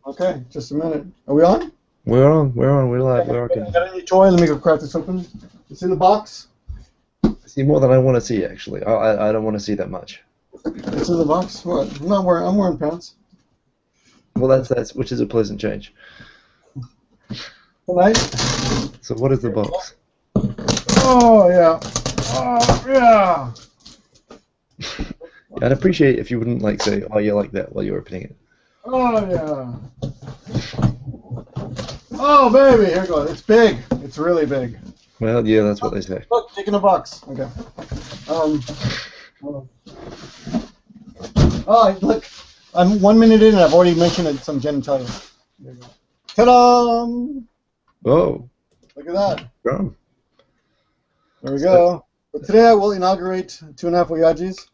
Okay, just a minute. Are we on? We're on. We're live. We're okay. Got any toy? Let me go crack this open. It's in the box. See more than I want to see, actually. I don't want to see that much. It's in the box. What? I'm wearing pants. Well, that's which is a pleasant change. Tonight. So what is the box? Oh yeah. Oh yeah. I'd appreciate if you wouldn't like say, "Oh, you like that" while you're opening it. Oh yeah. Oh baby, here it goes. It's big. It's really big. Well, yeah, that's what they say. Look, take in a box. Okay. Oh, look. I'm 1 minute in and I've already mentioned some genitalia. There you go. Ta-da! Oh. Look at that. Drum. There we go. But today I will inaugurate 2.5 Oyajis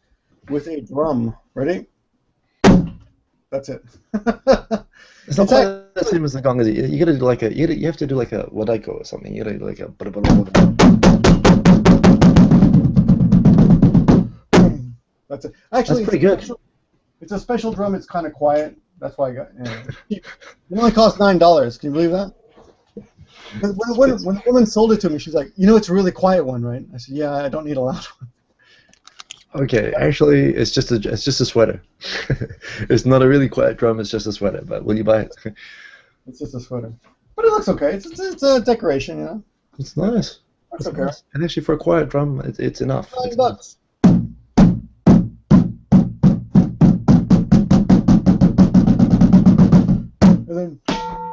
with a drum. Ready? That's it. It's not quite the same as the gong, is it? You gotta do like a you have to do like a wadaiko or something. You gotta do like a That's it. Actually, that's pretty good. It's a special drum. It's kind of quiet. That's why I got it. It only cost $9. Can you believe that? When the woman sold it to me, she's like, "You know, it's a really quiet one, right?" I said, "Yeah, I don't need a loud one." Okay, actually, it's just a sweater. It's not a really quiet drum. It's just a sweater. But will you buy it? It's just a sweater, but it looks okay. It's a decoration, you know. It's nice. It's okay. Nice. And actually, for a quiet drum, it's enough. $9. And then,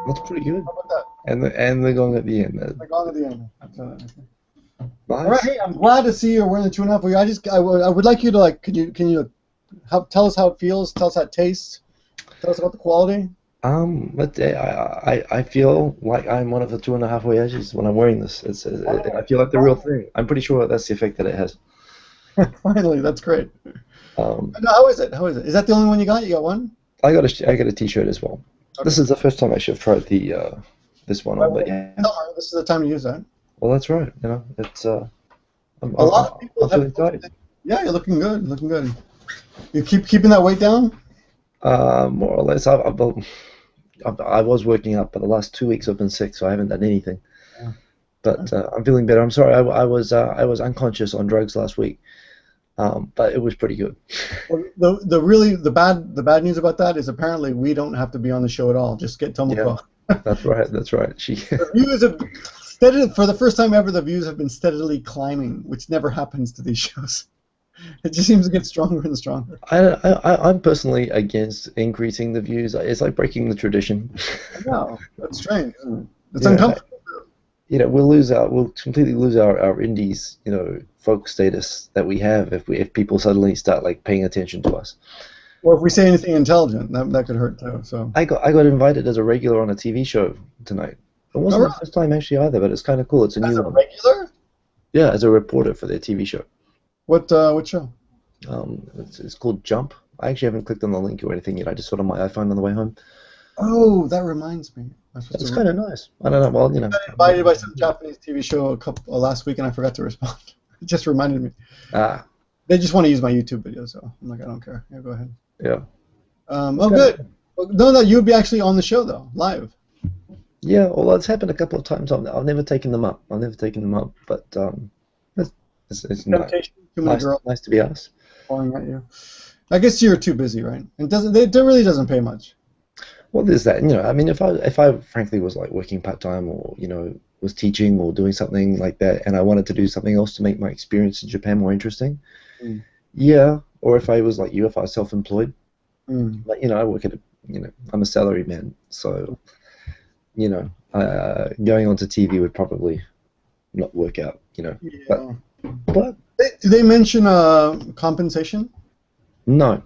that's pretty good. how about that? And the gong at the end. The gong at the end. Nice. All right, hey, I'm glad to see you're wearing the 2.5 Oyajis. I would like you to like. Can you tell us how it feels? Tell us how it tastes. Tell us about the quality. But I feel like I'm one of the 2.5 Oyajis when I'm wearing this. I feel like the real thing. I'm pretty sure that's the effect that it has. Finally, that's great. How is it? How is it? Is that the only one you got? You got one? I got a T-shirt as well. Okay. This is the first time I should have tried the this one on, but yeah. This is the time to use that. Well, that's right. You know, it's a lot of people have excited. Yeah, you're looking good. Looking good. You keeping that weight down? More or less. I was working out, but the last 2 weeks I've been sick, so I haven't done anything. Yeah. But I'm feeling better. I'm sorry. I was unconscious on drugs last week, but it was pretty good. Well, the bad news about that is apparently we don't have to be on the show at all. Just get Tomoko. Yeah, that's right. That's right. The views have steadily, for the first time ever, the views have been steadily climbing, which never happens to these shows. It just seems to get stronger and stronger. I'm personally against increasing the views. It's like breaking the tradition. No, that's strange, isn't it? It's uncomfortable. You know, we'll completely lose our indies, you know, folk status that we have if people suddenly start like paying attention to us. Or if we say anything intelligent, that could hurt too. So I got invited as a regular on a TV show tonight. It wasn't the first time actually either, but it's kind of cool. It's a new one. Regular? Yeah, as a reporter for their TV show. What show? It's called Jump. I actually haven't clicked on the link or anything yet. I just saw it on my iPhone on the way home. Oh, that reminds me. It's kind of nice. I don't know. Well, you know. I got invited by some Japanese TV show last week, and I forgot to respond. It just reminded me. They just want to use my YouTube video, so I'm like, I don't care. Yeah, go ahead. Yeah. Good. No, you would be actually on the show though, live. Yeah, well, it's happened a couple of times. I've never taken them up. But it's nice to be asked. Calling at you. I guess you're too busy, right? It really doesn't pay much. Well, there's that. You know, I mean, if I frankly was like working part-time or, you know, was teaching or doing something like that, and I wanted to do something else to make my experience in Japan more interesting, yeah. Or if I was like you, if I was self-employed, like, you know, I work at I'm a salary man, so, you know, going onto TV would probably not work out, you know. Yeah. But do they mention compensation? No.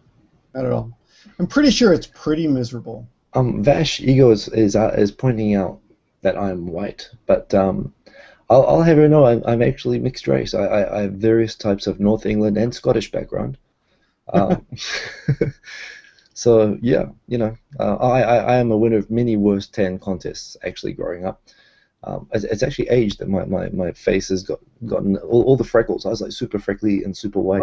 Not at all. I'm pretty sure it's pretty miserable. Vash Ego is pointing out that I'm white, but I'll have her know I'm actually mixed race. I have various types of North England and Scottish background. So yeah, you know, I am a winner of many worst tan contests actually growing up. It's actually aged that my face has gotten all the freckles. I was like super freckly and super white.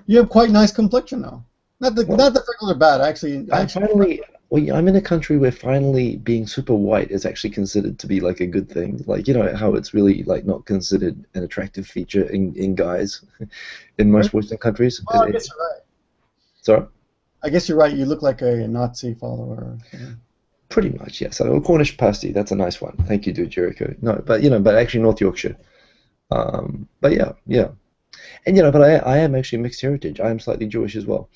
You have quite nice complexion now. Not the freckles are bad. I Well, yeah, I'm in a country where finally being super white is actually considered to be like a good thing. Like, you know, how it's really like not considered an attractive feature in guys in most Western countries. Well, I guess you're right. Sorry? I guess you're right. You look like a Nazi follower. Pretty much, yes. So, Cornish pasty, that's a nice one. Thank you, dude, Jericho. No, but, you know, but actually North Yorkshire. But yeah, yeah. And, you know, but I am actually mixed heritage. I am slightly Jewish as well.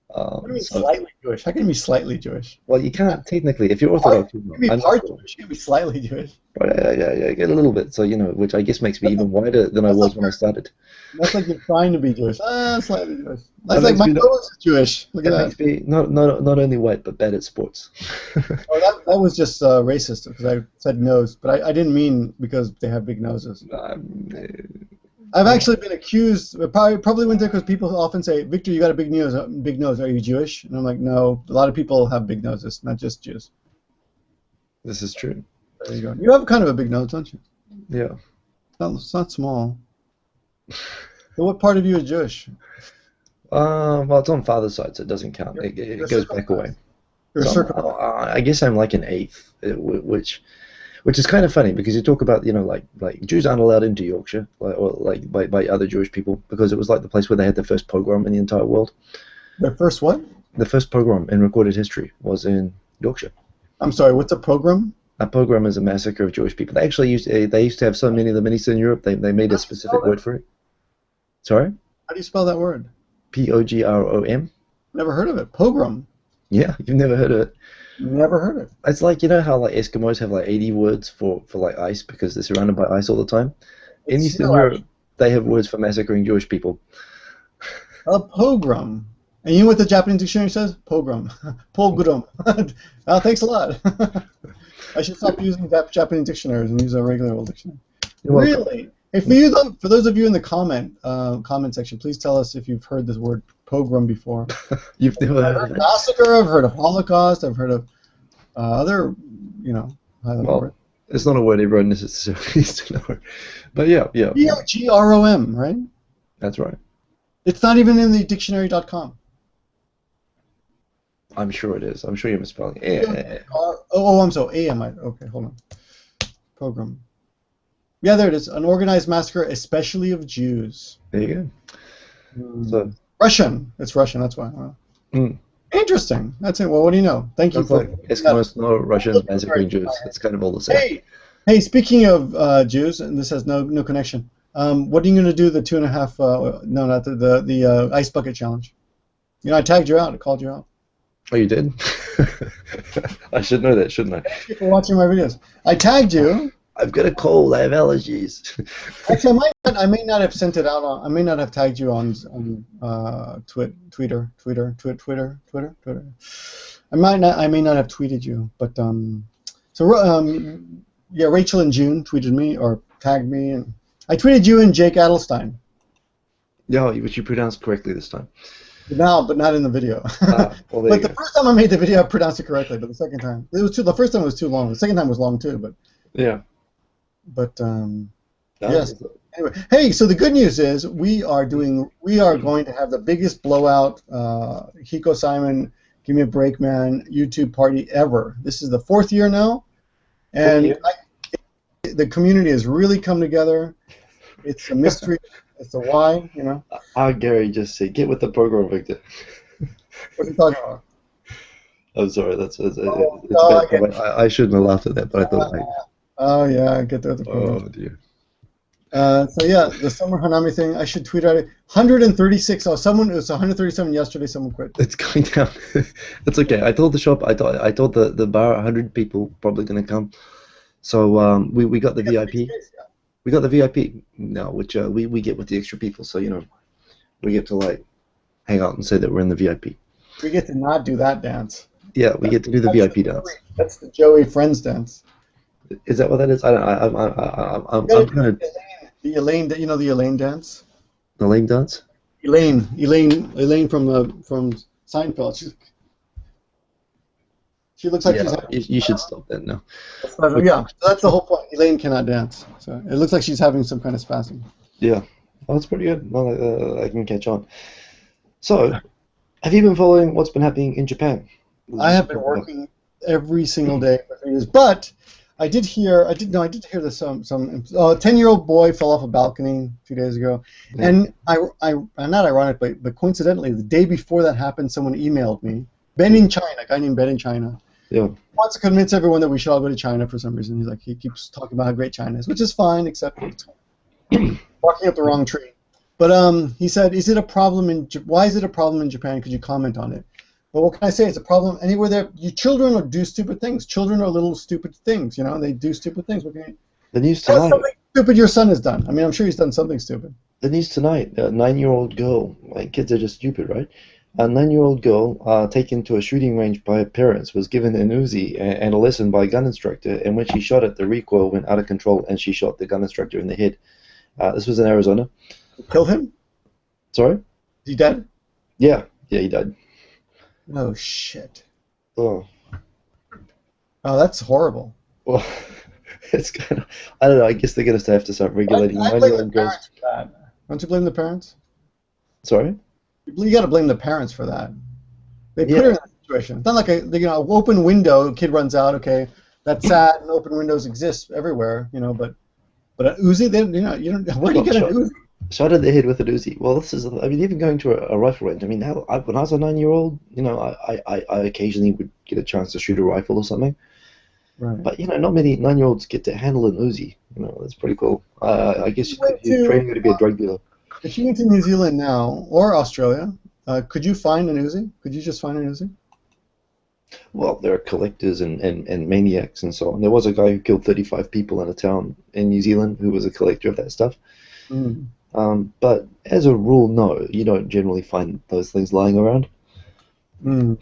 What do you mean slightly Jewish? How can you be slightly Jewish? Well, you can't technically. If you're Orthodox, you can be part Jewish. You can be slightly Jewish. Right, yeah, get a little bit. So, you know, which I guess makes me even whiter than I was when I started. That's like you're trying to be Jewish. Slightly Jewish. That's like my nose is Jewish. Look at that. Makes me not only white, but bad at sports. Oh, that was just racist because I said nose, but I didn't mean because they have big noses. I've actually been accused. Probably went there because people often say, "Victor, you got a big nose. Big nose. Are you Jewish?" And I'm like, "No. A lot of people have big noses, not just Jews." This is true. There you go. You have kind of a big nose, don't you? Yeah. It's not small. So what part of you is Jewish? Well, it's on father's side, so it doesn't count. It goes back away. So I guess I'm like an eighth, which is kind of funny because you talk about, you know, like Jews aren't allowed into Yorkshire, or by other Jewish people, because it was like the place where they had the first pogrom in the entire world. Their first what? The first pogrom in recorded history was in Yorkshire. I'm sorry, what's a pogrom? A pogrom is a massacre of Jewish people. They actually used to have so many of them in Eastern Europe. They made a specific word for it. Sorry? How do you spell that word? Pogrom. Never heard of it. Pogrom. Yeah, you've never heard of it. Never heard of it. It's like, you know how like Eskimos have like 80 words for like ice because they're surrounded by ice all the time? In Eastern Europe, they have words for massacring Jewish people. A pogrom. And you know what the Japanese dictionary says? Pogrom. Pogrom. Oh, thanks a lot. I should stop using Japanese dictionaries and use a regular old dictionary. Really? Hey, for those of you in the comment section, please tell us if you've heard this word pogrom before. You've never heard of it? Massacre. I've heard of Holocaust. I've heard of other, you know. Well, it's not a word everyone necessarily needs to know. But yeah. Pogrom, right? That's right. It's not even in the dictionary.com. I'm sure it is. I'm sure you're misspelling it. I'm sorry. Okay, hold on. Pogrom. Yeah, there it is. An organized massacre, especially of Jews. There you go. So Russian. It's Russian. That's why. Interesting. That's it. Well, what do you know? Thank you for. Eskimos, no Russians massacring Jews. It's kind of all the same. Hey. Speaking of Jews, and this has no connection. What are you going to do? The 2.5? No, not the ice bucket challenge. You know, I tagged you out. I called you out. Oh, you did? I should know that, shouldn't I? Thank you for watching my videos. I tagged you. I've got a cold. I have allergies. Actually, I may not have sent it out on. I may not have tagged you on Twitter. I may not have tweeted you, but yeah, Rachel and June tweeted me or tagged me, and I tweeted you and Jake Adelstein. Yeah, which you pronounced correctly this time. No, but not in the video. But the first time I made the video, I pronounced it correctly. But the second time, the first time was too long. The second time was long too. But yeah. But yes. Anyway, hey. So the good news is we are going to have the biggest blowout Hikosaemon Give Me a Break Man YouTube party ever. This is the 4th year now, and the community has really come together. It's a mystery. It's a why, you know. Gary just said, "Get with the program, Victor." What are you talking about? I'm sorry. I shouldn't have laughed at that, but I thought. Oh yeah, get there with the program. Oh dear. So yeah, the summer Hanami thing. I should tweet out it. 136. Oh, it was 137 yesterday. Someone quit. It's going down. It's okay. I told the shop. I told the bar 100 people probably gonna come. So we got the VIP. We got the VIP now, which we get with the extra people. So, you know, we get to, like, hang out and say that we're in the VIP. We get to not do that dance. Yeah, we get to do the VIP dance. That's the Joey Friends dance. Is that what that is? I'm kind of... The Elaine, you know the Elaine dance? The Elaine dance? Elaine from Seinfeld. She looks like she's you should stop that now. Yeah, that's the whole point. Elaine cannot dance. So it looks like she's having some kind of spasm. Yeah. Oh, that's pretty good. Well, I can catch on. So, have you been following what's been happening in Japan? I have been working every single day for 3 years, but I did hear that some 10-year-old boy fell off a balcony 2 days ago, and not ironic, but coincidentally, the day before that happened, someone emailed me. Ben in China, a guy named Ben in China. Yeah. Wants to convince everyone that we should all go to China for some reason. He keeps talking about how great China is, which is fine, except it's walking up the wrong tree. But he said, why is it a problem in Japan? Could you comment on it? Well, what can I say? It's a problem anywhere there. Children do stupid things. Children are little stupid things. They do stupid things. The news tonight. Something stupid your son has done. I mean, I'm sure he's done something stupid. The news tonight. A 9-year-old girl. Like, kids are just stupid, right? A 9-year-old girl taken to a shooting range by her parents was given an Uzi and a lesson by a gun instructor, and when she shot it, the recoil went out of control and she shot the gun instructor in the head. This was in Arizona. Killed him? Sorry? Is he dead? Yeah, he died. Oh, shit. Oh, that's horrible. Well, it's kind of, I don't know, I guess they're going to have to start regulating 9-year-old girls. Don't you blame the parents? Sorry? You got to blame the parents for that. They put her in that situation. It's not like open window, kid runs out. Okay, that's sad, and open windows exist everywhere, but an Uzi, where do you get an Uzi? Shot in the head with an Uzi. Well, even going to a rifle range. I mean, when I was a 9-year-old, I occasionally would get a chance to shoot a rifle or something. Right. But not many 9-year-olds get to handle an Uzi. That's pretty cool. I guess you're training to be a drug dealer. If you went to New Zealand now, or Australia, could you find an Uzi? Could you just find an Uzi? Well, there are collectors and maniacs and so on. There was a guy who killed 35 people in a town in New Zealand who was a collector of that stuff. Mm. But as a rule, no, you don't generally find those things lying around. Mm.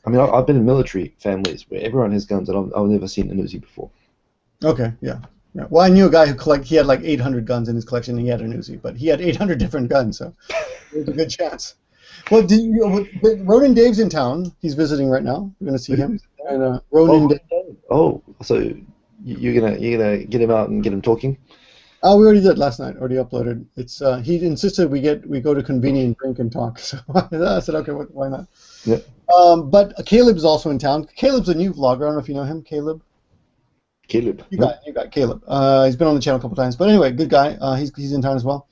I mean, I've been in military families where everyone has guns, and I've never seen an Uzi before. Okay, yeah. Well, I knew a guy he had like 800 guns in his collection, and he had an Uzi, but he had 800 different guns, so there's a good chance. Well, Ronan Dave's in town. He's visiting right now. You're going to see him. And Ronan Dave. Oh, so you're gonna get him out and get him talking? Oh, we already did last night. Already uploaded. It's he insisted we go to convenient drink and talk. So I said, okay, why not? Yeah. But Caleb's also in town. Caleb's a new vlogger. I don't know if you know him, Caleb. Caleb. You got Caleb. He's been on the channel a couple times. But anyway, good guy. He's in town as well.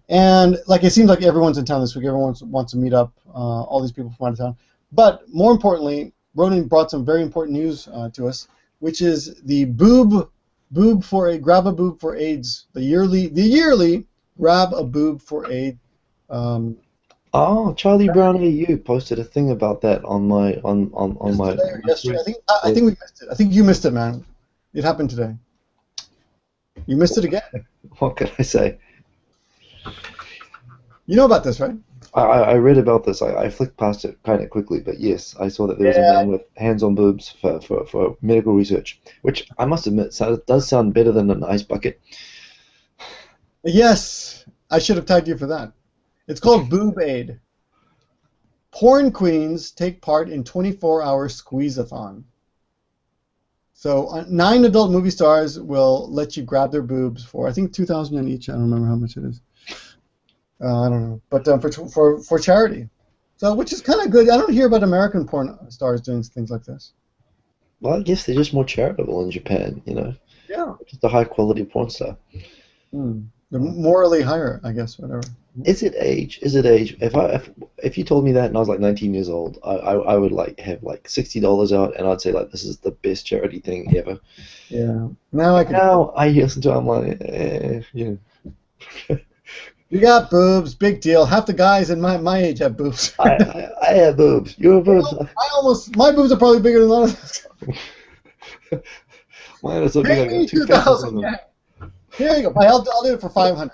And it seems like everyone's in town this week. Everyone wants to meet up. All these people from out of town. But more importantly, Ronan brought some very important news to us, which is the grab a boob for AIDS. The yearly grab a boob for AIDS. Charlie Brown AU posted a thing about that on my yesterday. I think we missed it. I think you missed it, man. It happened today. You missed it again. What can I say? You know about this, right? I read about this. I flicked past it kind of quickly, but yes, I saw that there was a man with hands on boobs for medical research, which I must admit does sound better than an ice bucket. Yes, I should have tagged you for that. It's called Boob Aid. Porn queens take part in 24-hour squeeze-a-thon. So 9 adult movie stars will let you grab their boobs for, I think, $2,000 each. I don't remember how much it is. I don't know, but for charity. So, which is kind of good. I don't hear about American porn stars doing things like this. Well, I guess they're just more charitable in Japan, Yeah. Just a high-quality porn star. They're morally higher, I guess, whatever. Is it age? If you told me that and I was like 19 years old, I would have $60 out and I'd say this is the best charity thing ever. Yeah. Now I listen to it, I'm like, yeah. You got boobs, big deal. Half the guys in my age have boobs. I have boobs. You have boobs. My boobs are probably bigger than a lot of Mine are so big. Pay me $2,000. Yeah. Here you go. I'll do it for $500.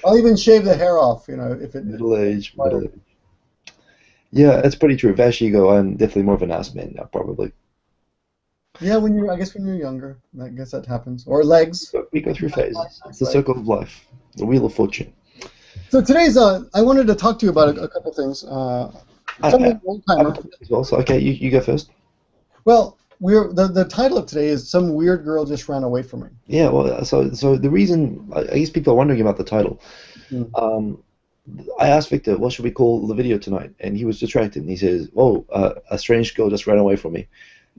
I'll even shave the hair off, if it. Middle age. Yeah, that's pretty true. Vashigo, I'm definitely more of an ass man now, probably. Yeah, when you're younger, I guess that happens. Or legs. We go through phases. It's the circle of life, the wheel of fortune. So today's I wanted to talk to you about a couple things. Something old-timer. So okay, you go first. Well, the title of today is "Some Weird Girl Just Ran Away From Me." Yeah, well, so the reason I guess people are wondering about the title. I asked Victor, what should we call the video tonight? And he was distracted. And he says, "Oh, a strange girl just ran away from me."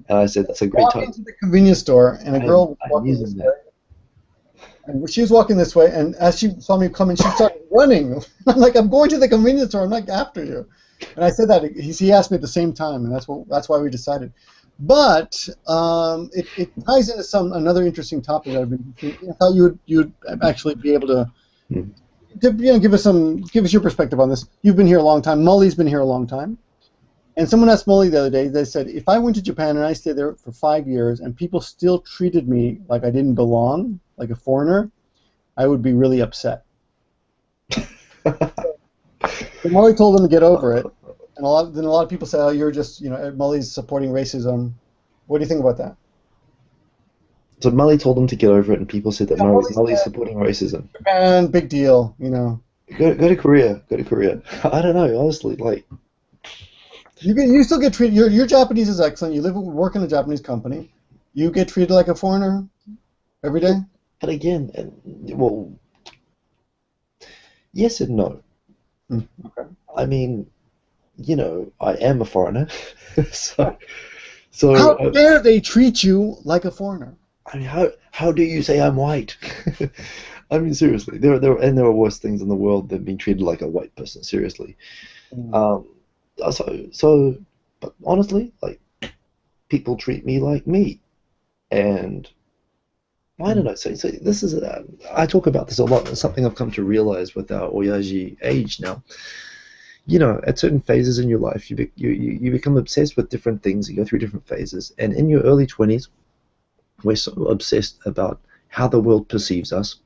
And I said, "That's a great Walking title." into the convenience store, and a girl was walking this way. And she was walking this way, and as she saw me coming, she started running. I'm like, "I'm going to the convenience store. I'm not after you." And I said that he asked me at the same time, and that's why we decided. But it ties into another interesting topic that I've been thinking. I thought you'd actually be able to give us your perspective on this. You've been here a long time. Mully's been here a long time. And someone asked Mully the other day, they said, if I went to Japan and I stayed there for 5 years and people still treated me like I didn't belong, like a foreigner, I would be really upset. So Mully told them to get over it. And a lot of people say, oh, you're just, Mully's supporting racism. What do you think about that? So Mully told them to get over it, and people said that Mully's supporting racism. Japan, big deal, Go to Korea. Go to Korea. I don't know, honestly, like... You still get treated. Your Japanese is excellent. You work in a Japanese company. You get treated like a foreigner every day. And again, well, yes and no. Okay. I mean, I am a foreigner, so how dare they treat you like a foreigner? I mean, how do you say I'm white? I mean, seriously, there are worse things in the world than being treated like a white person. Seriously. But honestly, like, people treat me like me, and I don't know. So this is I talk about this a lot. It's something I've come to realize with our Oyaji age now. At certain phases in your life, you become obsessed with different things. You go through different phases, and in your early 20s, we're so obsessed about how the world perceives us.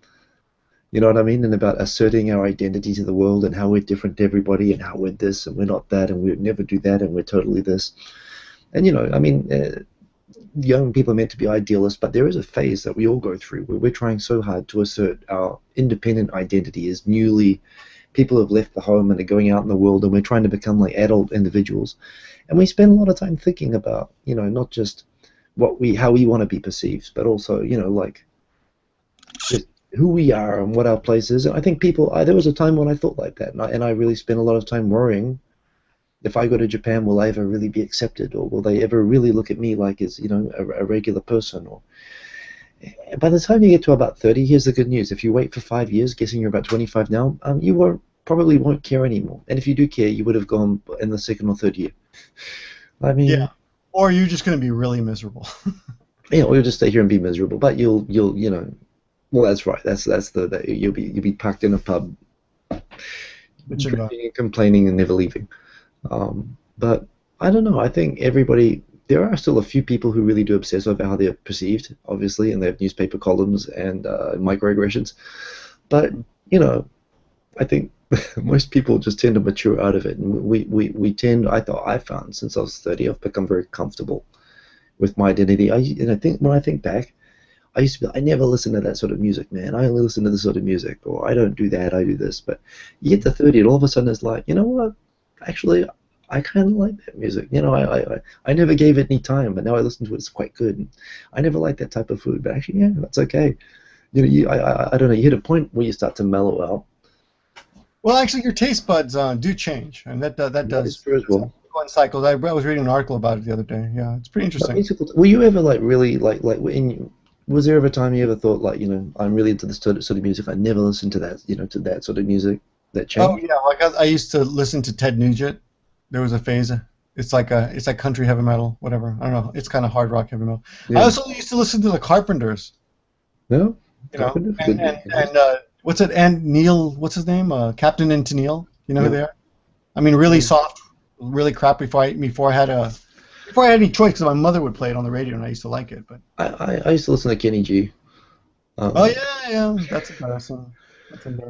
You know what I mean? And about asserting our identity to the world and how we're different to everybody and how we're this and we're not that and we would never do that and we're totally this. And, I mean, young people are meant to be idealists, but there is a phase that we all go through where we're trying so hard to assert our independent identity as people have left the home and are going out in the world, and we're trying to become like adult individuals. And we spend a lot of time thinking about, not just how we want to be perceived, but also, like, who we are and what our place is. And I think there was a time when I thought like that, and I really spent a lot of time worrying, if I go to Japan, will I ever really be accepted, or will they ever really look at me like as a regular person? Or by the time you get to about 30, here's the good news: if you wait for 5 years, guessing you're about 25 now, you probably won't care anymore. And if you do care, you would have gone in the second or third year. I mean, yeah. Or you're just going to be really miserable. Yeah, or you'll just stay here and be miserable. But you'll well, that's right. You'll be packed in a pub, drinking and complaining and never leaving. But I don't know. I think there are still a few people who really do obsess over how they're perceived, obviously, and they have newspaper columns and microaggressions. But I think most people just tend to mature out of it, and we tend. I found since I was 30, I've become very comfortable with my identity. I think when I think back, I used to be like, I never listen to that sort of music, man. I only listen to this sort of music, or I don't do that, I do this. But you get to 30, and all of a sudden it's like, you know what? Actually, I kind of like that music. I never gave it any time, but now I listen to it. It's quite good. And I never liked that type of food, but actually, yeah, that's okay. I don't know. You hit a point where you start to mellow out. Well, actually, your taste buds do change, and that does true as well. Go in cycles. I was reading an article about it the other day. Yeah, it's pretty interesting. Were you ever was there ever a time you ever thought like, I'm really into this sort of music? I never listened to that, to that sort of music. That changed? Oh yeah, like I used to listen to Ted Nugent. There was a phase. It's like country heavy metal, whatever. I don't know. It's kind of hard rock heavy metal. Yeah. I also used to listen to the Carpenters. No. And what's it? And Neil, what's his name? Captain and Tennille. You know who they are? I mean, really soft, really crap. Before I had any choice, because my mother would play it on the radio, and I used to like it. But I used to listen to Kenny G. Oh yeah, that's embarrassing.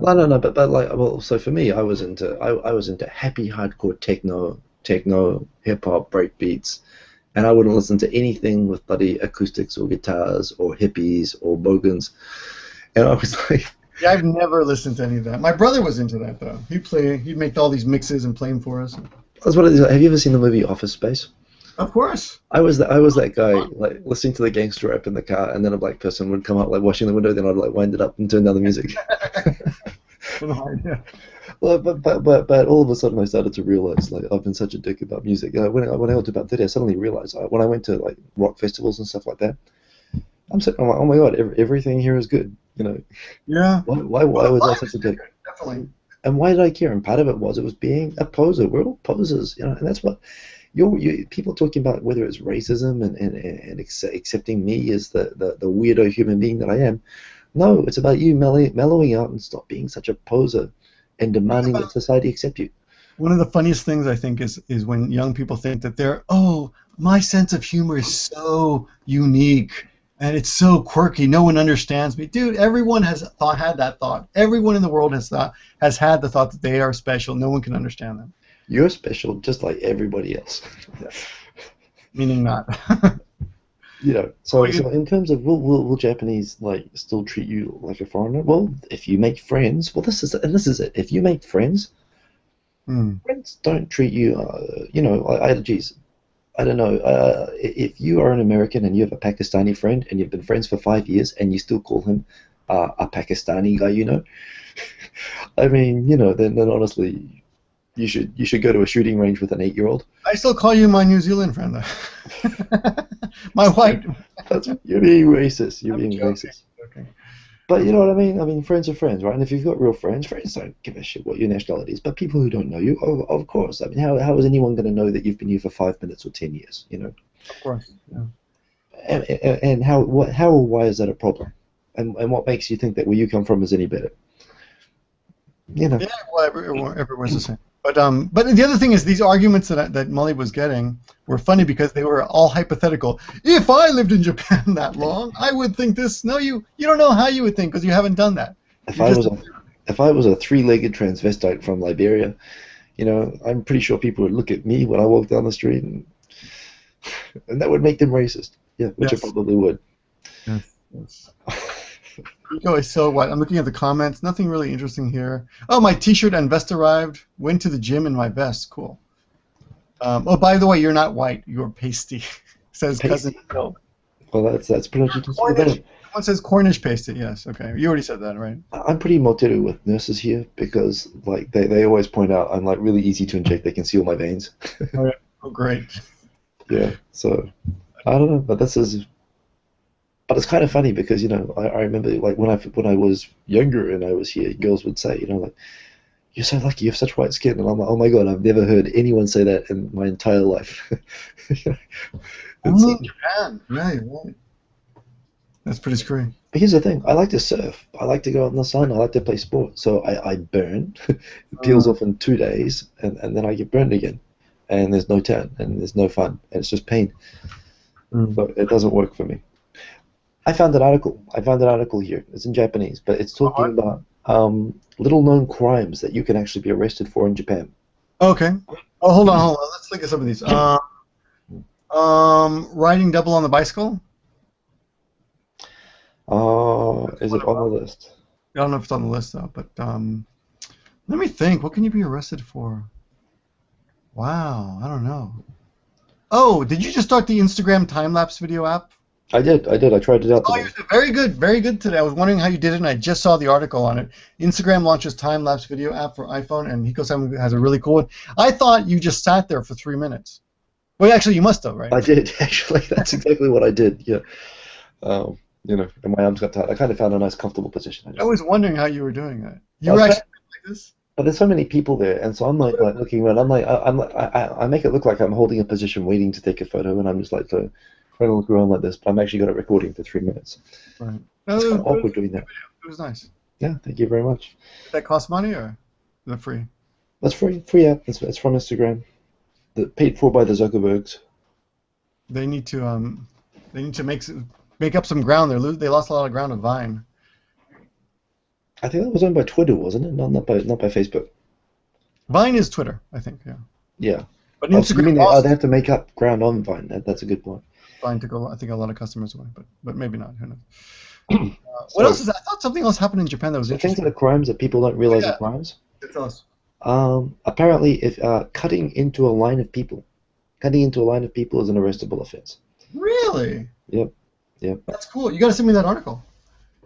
No, but like, well, so for me, I was into happy hardcore techno, hip hop, break beats, and I wouldn't listen to anything with bloody acoustics or guitars or hippies or bogans, and I was like, yeah, I've never listened to any of that. My brother was into that though. He'd make all these mixes and play them for us. That's what it is. Have you ever seen the movie Office Space? Of course. I was that guy, like listening to the gangster rap in the car, and then a black person would come up, like washing the window, then I'd like wind it up and turn down the music. Well, but all of a sudden I started to realize like I've been such a dick about music. When I got to about 30, I suddenly realized when I went to like rock festivals and stuff like that, I'm like, oh my god, everything here is good. You know. Yeah. Why was I such a dick? Definitely. And why did I care? And part of it was being a poser. We're all posers, you know, and that's what people talking about, whether it's racism and accepting me as the weirdo human being that I am. No, it's about you mellowing out and stop being such a poser and demanding that society accept you. One of the funniest things I think is when young people think that my sense of humor is so unique and it's so quirky. No one understands me, dude. Everyone has had that thought. Everyone in the world has had the thought that they are special. No one can understand them. You're special, just like everybody else. Meaning not. You know, so in terms of will Japanese like still treat you like a foreigner? Well, if you make friends, this is it. If you make friends, friends don't treat you. You know, I don't know. If you are an American and you have a Pakistani friend and you've been friends for 5 years and you still call him a Pakistani guy, you know, I mean, you know, then honestly. You should go to a shooting range with an 8-year-old. I still call you my New Zealand friend, though. My white. You're being racist. You're being racist. Okay. But you know what I mean? I mean, friends are friends, right? And if you've got real friends, friends don't give a shit what your nationality is. But people who don't know you, of course. I mean, how is anyone going to know that you've been here for 5 minutes or 10 years? You know. Of course. Yeah. And how or why is that a problem? And what makes you think that where you come from is any better? You know. Yeah. Well, everyone's the same. But the other thing is these arguments that Molly was getting were funny because they were all hypothetical. If I lived in Japan that long, I would think this. No, you don't know how you would think because you haven't done that. If I was a three-legged transvestite from Liberia, you know, I'm pretty sure people would look at me when I walk down the street, and that would make them racist. Yeah, which it probably would. Yes. Rico is so white. I'm looking at the comments. Nothing really interesting here. Oh, my T-shirt and vest arrived. Went to the gym in my vest. Cool. Oh, by the way, you're not white. You're pasty. Says cousin Phil. Well, that's pretty much Cornish. One says Cornish pasty. Yes. Okay. You already said that, right? I'm pretty moteru with nurses here because like they always point out I'm like really easy to inject. They can see all my veins. Oh, yeah. Oh, great. Yeah. So I don't know, but But it's kind of funny because, you know, I remember like when I was younger and I was here, girls would say, you know, like, you're so lucky, you have such white skin. And I'm like, oh my God, I've never heard anyone say that in my entire life. Japan. Yeah, you're right. That's pretty scary. But here's the thing, I like to surf. I like to go out in the sun. I like to play sport. So I burn. It peels off in 2 days and then I get burned again. And there's no tan and there's no fun. And it's just pain. So it doesn't work for me. I found an article here. It's in Japanese, but it's talking about little-known crimes that you can actually be arrested for in Japan. Okay. Oh, hold on. Let's look at some of these. Riding double on the bicycle. Is it on the list? I don't know if it's on the list though, but let me think. What can you be arrested for? Wow, I don't know. Oh, did you just start the Instagram time-lapse video app? I did. I tried it out today. Oh, very good today. I was wondering how you did it, and I just saw the article on it. Instagram launches time-lapse video app for iPhone, and Hikosaemon has a really cool one. I thought you just sat there for 3 minutes. Well, actually, you must have, right? I did, actually. That's exactly what I did, yeah. You know, and my arms got tight. I kind of found a nice, comfortable position. I was wondering how you were doing that. You were actually like this? But there's so many people there, and so I'm like looking around. I make it look like I'm holding a position waiting to take a photo, and I'm just like trying to look around like this, but I'm actually got it recording for 3 minutes. Right. It's kind of awkward doing that. It was nice. Yeah, thank you very much. Did that cost money or is it free? That's free app. It's from Instagram. Paid for by the Zuckerbergs. They need to make up some ground. They lost a lot of ground with Vine. I think that was owned by Twitter, wasn't it? Not by Facebook. Vine is Twitter, I think. Yeah. Yeah. But Instagram. They have to make up ground on Vine. That's a good point. Vine took I think a lot of customers away, but maybe not. Who knows? What else is that? I thought something else happened in Japan that was interesting. Things that are crimes that people don't realize are crimes. Tell us. Apparently, if cutting into a line of people is an arrestable offense. Really? Yep. That's cool. You got to send me that article.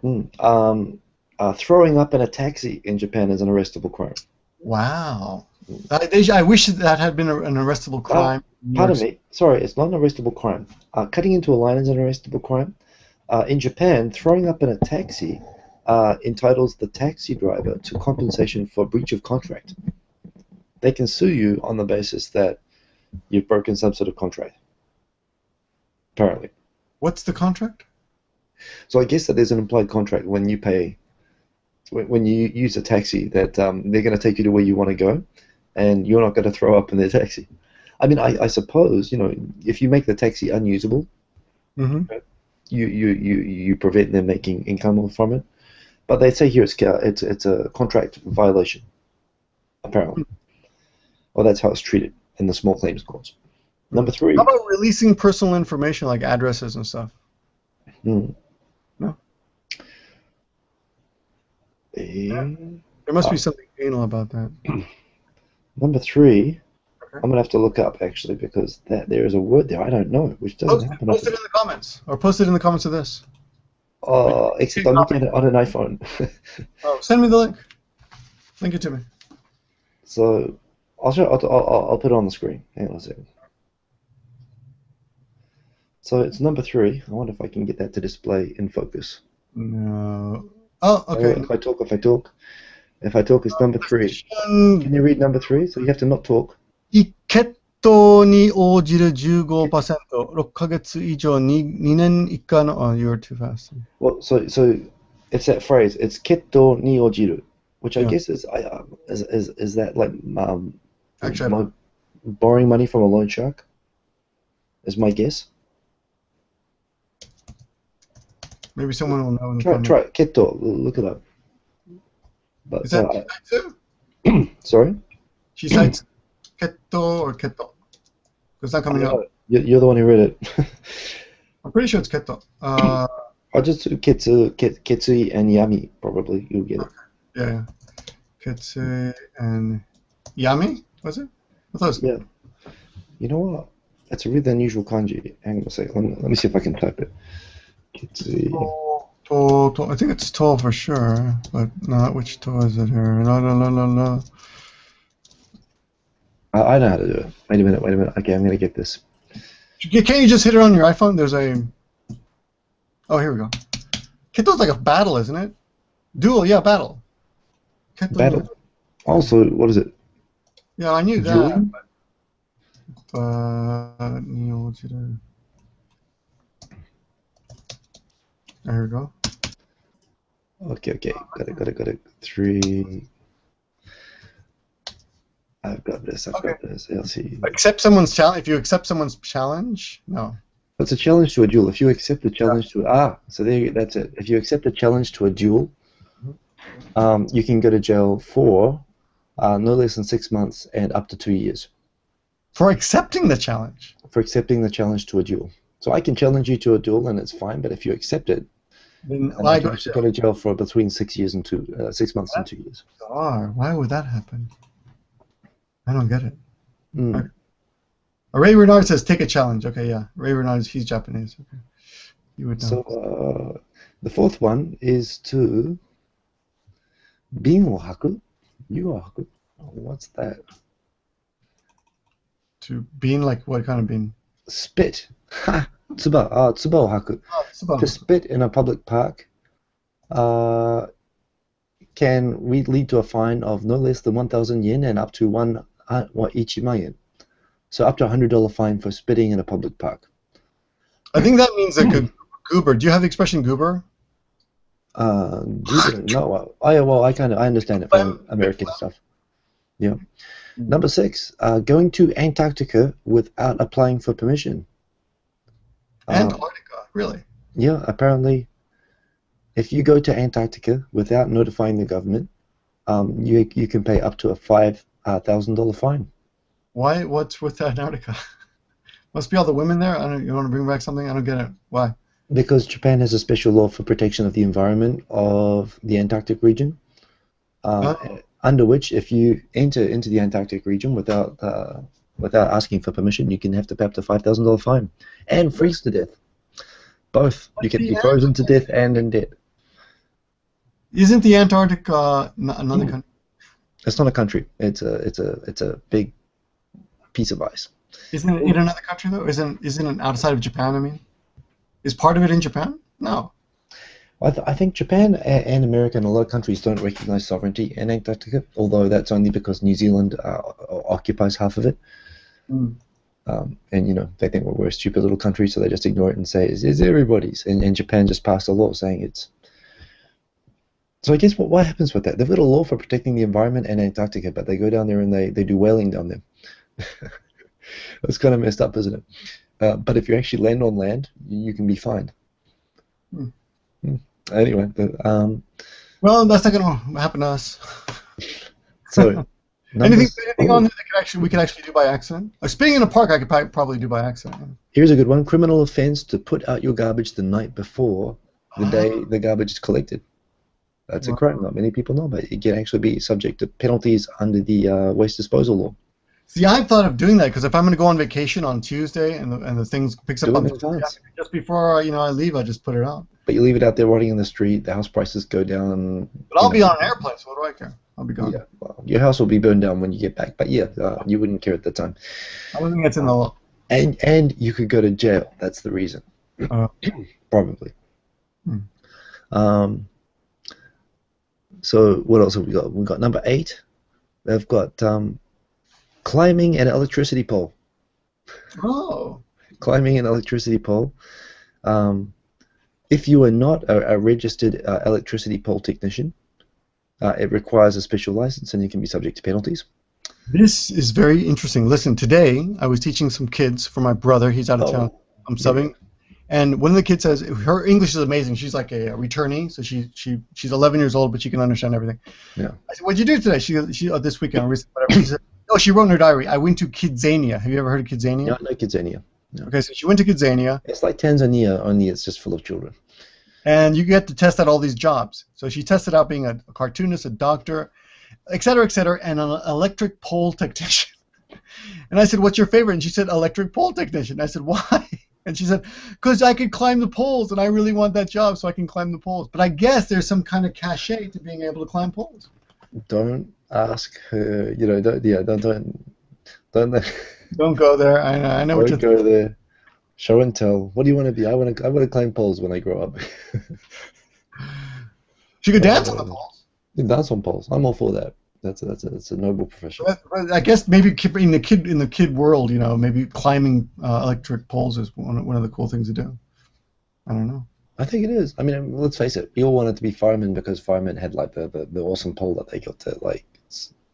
Throwing up in a taxi in Japan is an arrestable crime. Wow. I wish that had been an arrestable crime. Pardon me. Sorry, it's not an arrestable crime. Cutting into a line is an arrestable crime. In Japan, throwing up in a taxi entitles the taxi driver to compensation for breach of contract. They can sue you on the basis that you've broken some sort of contract. Apparently. What's the contract? So I guess that there's an implied contract when you pay, when you use a taxi, that they're going to take you to where you want to go, and you're not going to throw up in their taxi. I mean, I suppose, you know, if you make the taxi unusable, you prevent them making income from it. But they say here it's a contract violation, apparently. Well, that's how it's treated in the small claims courts. Number 3. How about releasing personal information like addresses and stuff? No? Yeah. There must be something anal about that. Number 3, I'm going to have to look up, actually, because there is a word there I don't know, which doesn't happen. Post it in the comments, or post it in the comments of this. Except I'm looking at it on an iPhone. Oh, send me the link. Link it to me. So, I'll put it on the screen. Hang on a second. So it's number 3. I wonder if I can get that to display in focus. No. Oh, okay. If I talk, it's number 3. Can you read number 3? So you have to not talk. 決闘に応じる 15%、6ヶ月以上に2年以下の Oh, you're too fast. Well, so it's that phrase. It's 決闘に応じる, which I guess is that like Actually, borrowing money from a loan shark? Is my guess. Maybe someone will know in the comments. Try it. 決闘. Look it up. But, Is that sorry? She cites Ketto or Ketto. It's not coming up. You're the one who read it. I'm pretty sure it's Ketto. I'll just do Ketsui and Yami, probably. You'll get it. Yeah. Ketsui and Yami? Was it? I thought it was... Yeah. You know what? That's a really unusual kanji. Hang on a second. Let me see if I can type it. Ketsui. To. I think it's to for sure, but not which to is it here. No. I know how to do it. Wait a minute. Okay, I'm going to get this. Can't you just hit it on your iPhone? There's a... Oh, here we go. Ketto's like a battle, isn't it? Duel, yeah, battle. Ketto Battle. Duel. Also, what is it? Yeah, I knew Dueling? that. There we go. Okay. Got it. 3. I've got this. Let's see. Accept someone's challenge. If you accept someone's challenge, no. It's a challenge to a duel. If you accept the challenge that's it. If you accept the challenge to a duel, you can go to jail for no less than 6 months and up to 2 years. For accepting the challenge? For accepting the challenge to a duel. So I can challenge you to a duel and it's fine, but if you accept it, then I go to jail for between 6 months and 2 years. Why would that happen? I don't get it. Okay. Ray Renard says, take a challenge. Okay, yeah. Ray Renard, he's Japanese. Okay. You would know. So, the 4th one is to bin wo haku. You haku. What's that? To bean, like what kind of bean? Spit. Ha! Tsuba. Tsuba wo haku. Tsuba. To spit in a public park can lead to a fine of no less than 1,000 yen and up to ichimayen. So up to $100 fine for spitting in a public park. I think that means like a goober. Do you have the expression goober? Goober? No. I understand it from American stuff. Yeah. Number 6, going to Antarctica without applying for permission. Antarctica, really? Yeah, apparently, if you go to Antarctica without notifying the government, you can pay up to a $5,000 fine. Why? What's with Antarctica? Must be all the women there. You want to bring back something? I don't get it. Why? Because Japan has a special law for protection of the environment of the Antarctic region, under which if you enter into the Antarctic region without asking for permission, you can have to pay up to $5,000 fine and freeze to death. Both. You can be frozen to death and in debt. Isn't the Antarctic another country? It's not a country. It's a big piece of ice. Isn't it in another country though? Isn't it outside of Japan? I mean, is part of it in Japan? No. I think Japan and America and a lot of countries don't recognize sovereignty in Antarctica, although that's only because New Zealand occupies half of it. Mm. And, you know, they think we're a stupid little country, so they just ignore it and say it's everybody's. And Japan just passed a law saying it's... So I guess what happens with that? They've got a law for protecting the environment in Antarctica, but they go down there and they do whaling down there. That's kind of messed up, isn't it? But if you actually land on land, you can be fined. Mm. Anyway, well, that's not going to happen to us. So, anything on there that we could actually do by accident? Like spitting in a park, I could probably do by accident. Here's a good one: criminal offense to put out your garbage the night before the day the garbage is collected. That's a crime. Not many people know, but it can actually be subject to penalties under the waste disposal law. See, I've thought of doing that because if I'm going to go on vacation on Tuesday and the things picks up on just before I leave, I just put it out. But you leave it out there rotting in the street, the house prices go down. But I'll be on an airplane, so what do I care? I'll be gone. Yeah, well, your house will be burned down when you get back, but yeah, you wouldn't care at the time. I don't think that's in the law. And you could go to jail. That's the reason. Probably. So what else have we got? We've got number 8. They've got climbing an electricity pole. Oh. Climbing an electricity pole. If you are not a registered electricity pole technician, it requires a special license and you can be subject to penalties. This is very interesting. Listen, today I was teaching some kids for my brother. He's out of town. I'm subbing. Yeah. And one of the kids says, her English is amazing. She's like a returnee, so she's 11 years old, but she can understand everything. Yeah. I said, what'd you do today? She this weekend, whatever. She said, oh, she wrote in her diary, I went to Kidzania. Have you ever heard of Kidzania? No, not Kidzania. No. Okay, so she went to Kidzania. It's like Tanzania, only it's just full of children. And you get to test out all these jobs. So she tested out being a cartoonist, a doctor, et cetera, and an electric pole technician. And I said, what's your favorite? And she said, electric pole technician. I said, why? And she said, because I could climb the poles, and I really want that job so I can climb the poles. But I guess there's some kind of cachet to being able to climb poles. Don't ask her, Don't go there. I know what you're thinking. Don't go there. Show and tell. What do you want to be? I want to climb poles when I grow up. She could dance on the poles. You can dance on poles. I'm all for that. That's a noble profession. I guess maybe in the kid world, maybe climbing electric poles is one of the cool things to do. I don't know. I think it is. I mean, let's face it. We all wanted to be firemen because firemen had like the awesome pole that they got to like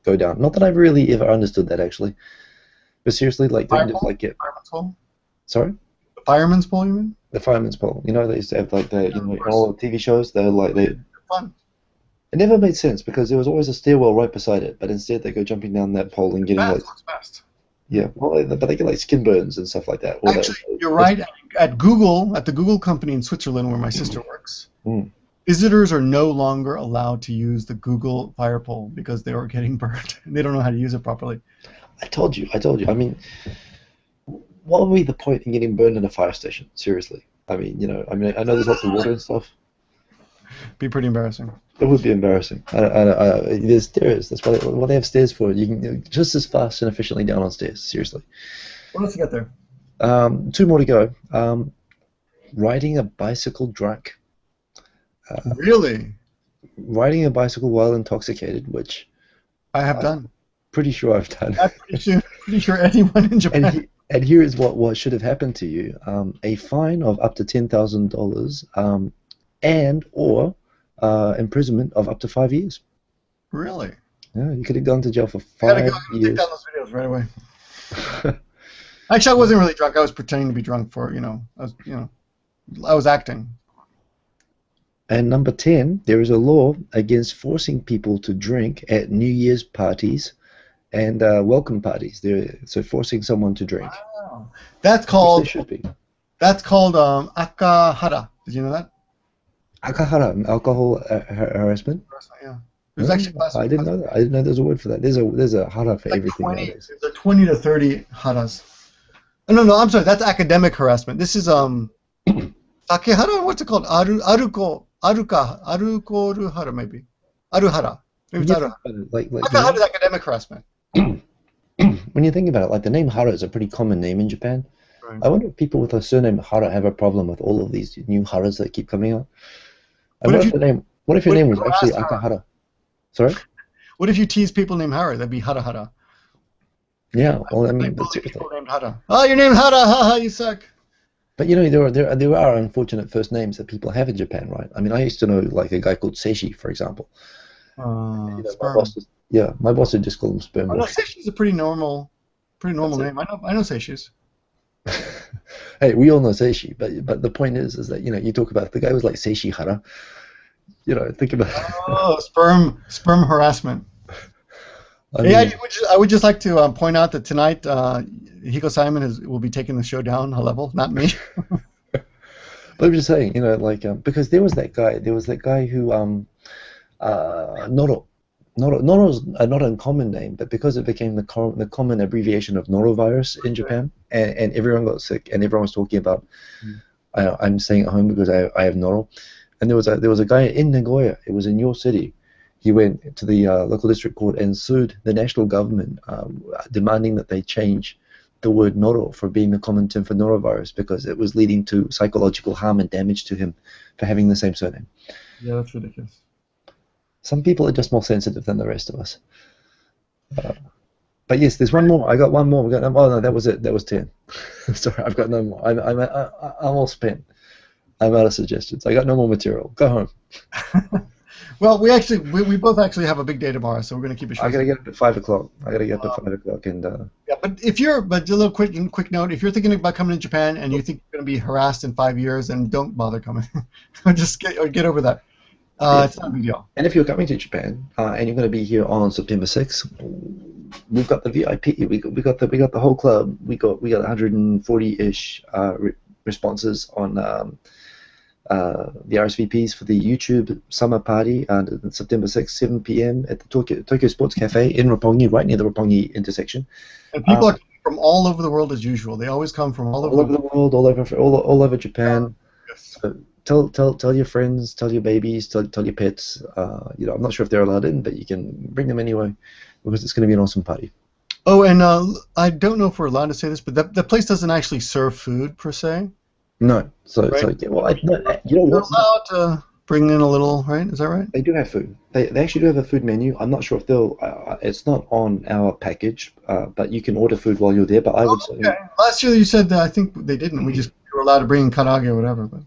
go down. Not that I've really ever understood that actually, but seriously, like don't just like get. Fireman's pole? Sorry. The fireman's pole, you mean? The fireman's pole. They used to have like all the TV shows. They're like fun. It never made sense because there was always a stairwell right beside it, but instead they go jumping down that pole and getting like. Fast. Yeah, well, but they get like skin burns and stuff like that. Actually, you're right. At the Google company in Switzerland where my sister works, visitors are no longer allowed to use the Google fire pole because they were getting burned and they don't know how to use it properly. I told you. I mean, what would be the point in getting burned in a fire station? Seriously. I mean, I know there's lots of water and stuff. Be pretty embarrassing. It would be embarrassing. There's stairs. That's what they have stairs for. You can just as fast and efficiently down on stairs. Seriously. What else you got there? 2 more to go. Riding a bicycle drunk. Really? Riding a bicycle while intoxicated, which I have done. Pretty sure I've done. I'm pretty sure anyone in Japan. And here is what should have happened to you: a fine of up to $10,000, and or imprisonment of up to 5 years. Really? Yeah, you could have gone to jail for 5 years. Take down those videos right away. Actually, I wasn't really drunk. I was pretending to be drunk for, I was acting. And number 10, there is a law against forcing people to drink at New Year's parties and welcome parties. So forcing someone to drink. Wow. That's called. Should be. That's called akahara. Did you know that? Akahara, alcohol harassment. Yeah. There's actually I didn't know that. I didn't know there's a word for that. There's a hara for everything nowadays. There's 20 to 30 haras. Oh, no, I'm sorry. That's academic harassment. This is takehara. What's it called? Arukoruhara maybe. Aruhara. Maybe it's Yeah, like Hara is academic harassment. when you think about it, like the name Hara is a pretty common name in Japan. Right. I wonder if people with the surname Hara have a problem with all of these new Haras that keep coming out. What if your name was you actually asked Hara? Akahara? Sorry? What if you tease people named Hara? That'd be Hara Hara. Yeah, well, I mean, bully people named Hara. Oh, you're named Hara, haha, you suck. but you know, there are unfortunate first names that people have in Japan, right? I mean, I used to know like a guy called Seishi, for example. Sperm. My boss would just call him Sperm. Oh, no, Seishi's a pretty normal name. I know Seishi's. Hey, we all know Seishi, but the point is that you talk about the guy was like Seishi Hara. Think about it. Oh, sperm harassment. I would just like to point out that tonight Hikosaemon will be taking the show down a level, not me. But I'm just saying, because there was that guy who Noro. Noro's not an uncommon name, but because it became the common abbreviation of norovirus in Japan, and everyone got sick, and everyone was talking about, I'm staying at home because I have Noro, and there was a guy in Nagoya. It was in your city. He went to the local district court and sued the national government, demanding that they change the word Noro for being the common term for norovirus because it was leading to psychological harm and damage to him for having the same surname. Yeah, that's ridiculous. Some people are just more sensitive than the rest of us. But yes, there's one more. I got one more. Oh no, that was it. That was 10. Sorry, I've got no more. I'm all spent. I'm out of suggestions. I got no more material. Go home. Well, we both actually have a big day tomorrow, so we're going to keep it short. I got to get up at 5 o'clock. And yeah, but just a little quick note. If you're thinking about coming to Japan and you think you're going to be harassed in 5 years, then don't bother coming. Just get over that. It's not a big deal. And if you're coming to Japan and you're going to be here on September 6th, we've got the VIP. We got the whole club. We got 140-ish responses on the RSVPs for the YouTube summer party on September 6th, 7 p.m. at the Tokyo Sports Cafe in Roppongi, right near the Roppongi intersection. And people are from all over the world as usual. They always come from all over the world, all over Japan. Yes. So tell your friends, tell your babies, tell your pets. I'm not sure if they're allowed in, but you can bring them anyway because it's going to be an awesome party. Oh, and I don't know if we're allowed to say this, but the place doesn't actually serve food per se. No. So you're allowed to bring in a little, right? Is that right? They do have food. They actually do have a food menu. I'm not sure if they'll. It's not on our package, but you can order food while you're there. But I would say. Okay. Last year you said that I think they didn't. We were allowed to bring in karaage or whatever. But.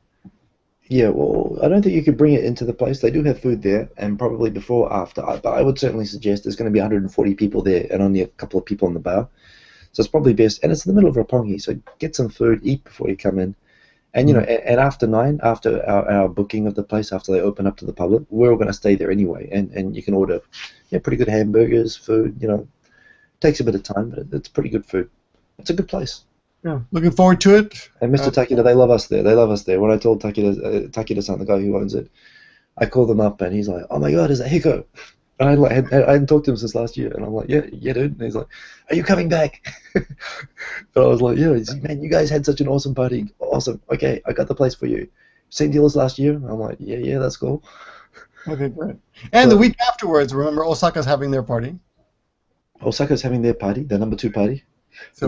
Yeah, well, I don't think you could bring it into the place. They do have food there, and probably before or after. But I would certainly suggest there's going to be 140 people there and only a couple of people in the bar. So it's probably best. And it's in the middle of Roppongi, so get some food, eat before you come in. And, and after 9, after our booking of the place, after they open up to the public, we're all going to stay there anyway. And you can order pretty good hamburgers, food, Takes a bit of time, but it's pretty good food. It's a good place. Yeah, looking forward to it. And Mr. Takeda, they love us there. They love us there. When I told Takeda-san, the guy who owns it, I called him up and he's like, "Oh my God, is that Hiko?" And I hadn't talked to him since last year, and I'm like, "Yeah, dude." And he's like, "Are you coming back?" And I was like, "Yeah, man, you guys had such an awesome party. Awesome. Okay, I got the place for you. Same deal as last year." I'm like, "Yeah, that's cool." Okay, great. And the week afterwards, remember, Osaka's having their party. Osaka's having their party, their number 2 party. So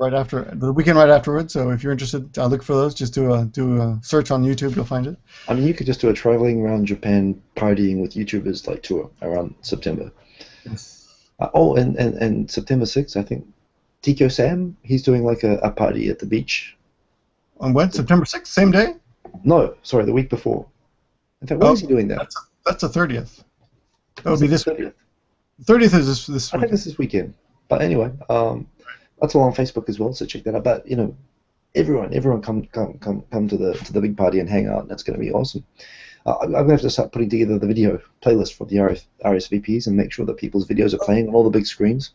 right after the weekend, right afterwards. So if you're interested, look for those. Just do a search on YouTube, you'll find it. I mean, you could just do a traveling around Japan partying with YouTubers like tour around September. Yes. And September 6th, I think Tiko Sam, he's doing like a party at the beach. On when? September 6th, same day? No, sorry, the week before. In fact, when is he doing that? That's the 30th. That would be this 30th. 30th is this. I think this is weekend. But anyway, that's all on Facebook as well, so check that out. But everyone come to the big party and hang out, and that's going to be awesome. I'm going to have to start putting together the video playlist for the RSVPs and make sure that people's videos are playing on all the big screens.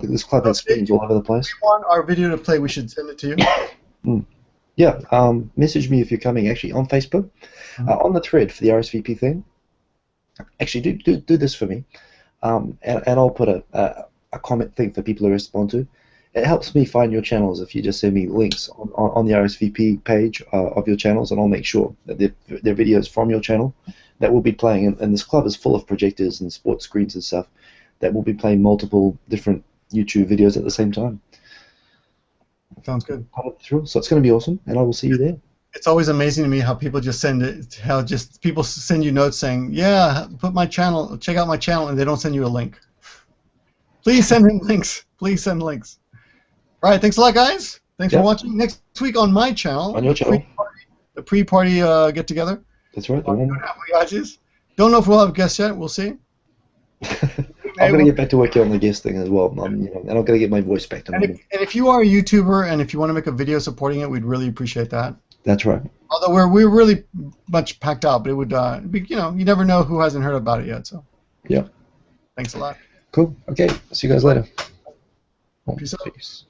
This club has screens all over the place. If you want our video to play, we should send it to you. Yeah, message me if you're coming actually on Facebook, on the thread for the RSVP thing. Actually, do this for me, and I'll put a comment thing for people to respond to. It helps me find your channels if you just send me links on the RSVP page of your channels, and I'll make sure that they're videos from your channel that will be playing, and this club is full of projectors and sports screens and stuff that will be playing multiple different YouTube videos at the same time. Sounds good. So it's going to be awesome, and I will see you there. It's always amazing to me how people just send it, how just people send you notes saying, yeah, put my channel, check out my channel, and they don't send you a link. Please send him links. Please send links. All right, thanks a lot, guys. Thanks for watching. Next week on my channel, on your channel, the pre-party get-together. That's right. Oyajis. Don't know if we'll have guests yet. We'll see. I'm going to get back to work on the guest thing as well, and I'm going to get my voice back to normal. And if you are a YouTuber and if you want to make a video supporting it, we'd really appreciate that. That's right. Although we're really much packed out, but it would be, you know, you never know who hasn't heard about it yet. So. Yeah. Thanks a lot. Cool. Okay. See you guys later. Peace out. Peace.